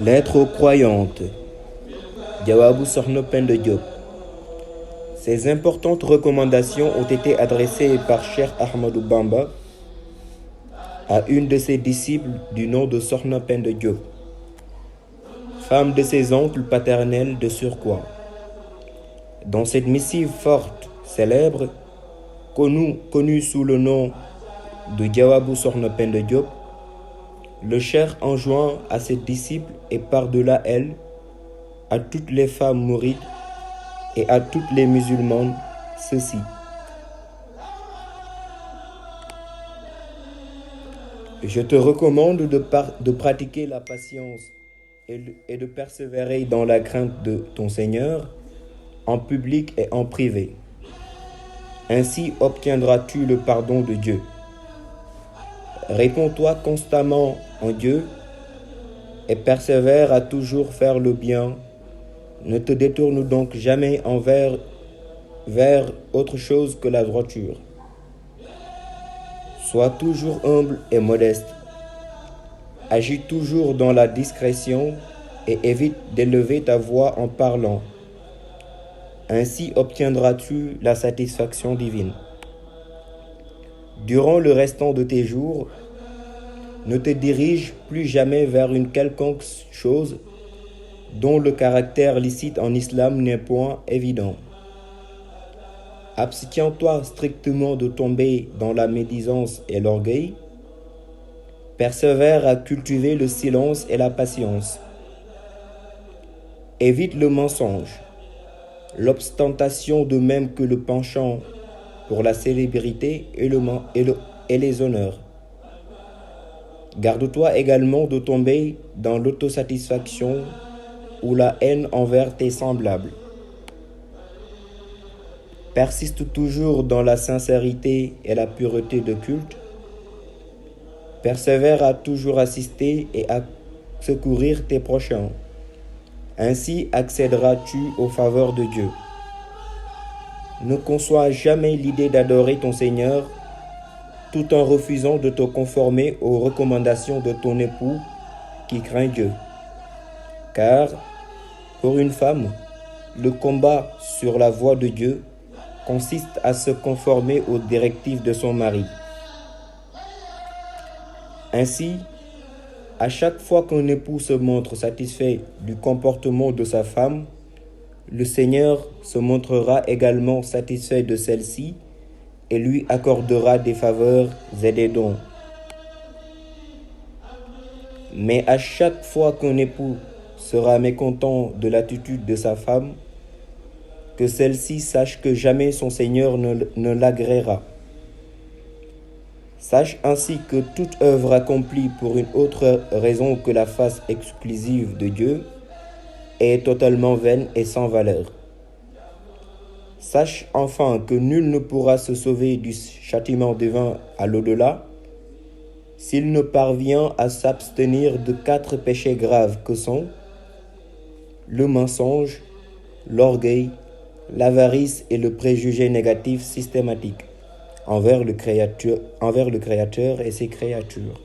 Lettre aux croyantes. Diawabou Sokhna Penda Diop. Ces importantes recommandations ont été adressées par Cheikh Ahmadou Bamba à une de ses disciples du nom de Sokhna Penda Diop, femme de ses oncles paternels de surcroît. Dans cette missive forte, célèbre, connue sous le nom de Diawabou Sokhna Penda Diop, le Cheikh enjoint à ses disciples et par-delà elles, à toutes les femmes mourides et à toutes les musulmanes, ceci. Je te recommande de pratiquer la patience et de persévérer dans la crainte de ton Seigneur, en public et en privé. Ainsi obtiendras-tu le pardon de Dieu. Réponds-toi constamment en Dieu et persévère à toujours faire le bien. Ne te détourne donc jamais vers autre chose que la droiture. Sois toujours humble et modeste. Agis toujours dans la discrétion et évite d'élever ta voix en parlant. Ainsi obtiendras-tu la satisfaction divine. Durant le restant de tes jours, ne te dirige plus jamais vers une quelconque chose dont le caractère licite en islam n'est point évident. Abstiens-toi strictement de tomber dans la médisance et l'orgueil. Persévère à cultiver le silence et la patience. Évite le mensonge, l'ostentation de même que le penchant pour la célébrité et les honneurs. Garde-toi également de tomber dans l'autosatisfaction ou la haine envers tes semblables. Persiste toujours dans la sincérité et la pureté de culte. Persévère à toujours assister et à secourir tes prochains. Ainsi accéderas-tu aux faveurs de Dieu. Ne conçois jamais l'idée d'adorer ton Seigneur tout en refusant de te conformer aux recommandations de ton époux qui craint Dieu. Car, pour une femme, le combat sur la voie de Dieu consiste à se conformer aux directives de son mari. Ainsi, à chaque fois qu'un époux se montre satisfait du comportement de sa femme, le Seigneur se montrera également satisfait de celle-ci et lui accordera des faveurs et des dons. Mais à chaque fois qu'un époux sera mécontent de l'attitude de sa femme, que celle-ci sache que jamais son Seigneur ne l'agréera. Sache ainsi que toute œuvre accomplie pour une autre raison que la face exclusive de Dieu est totalement vaine et sans valeur. Sache enfin que nul ne pourra se sauver du châtiment divin à l'au-delà s'il ne parvient à s'abstenir de 4 péchés graves que sont le mensonge, l'orgueil, l'avarice et le préjugé négatif systématique envers le Créateur et ses créatures.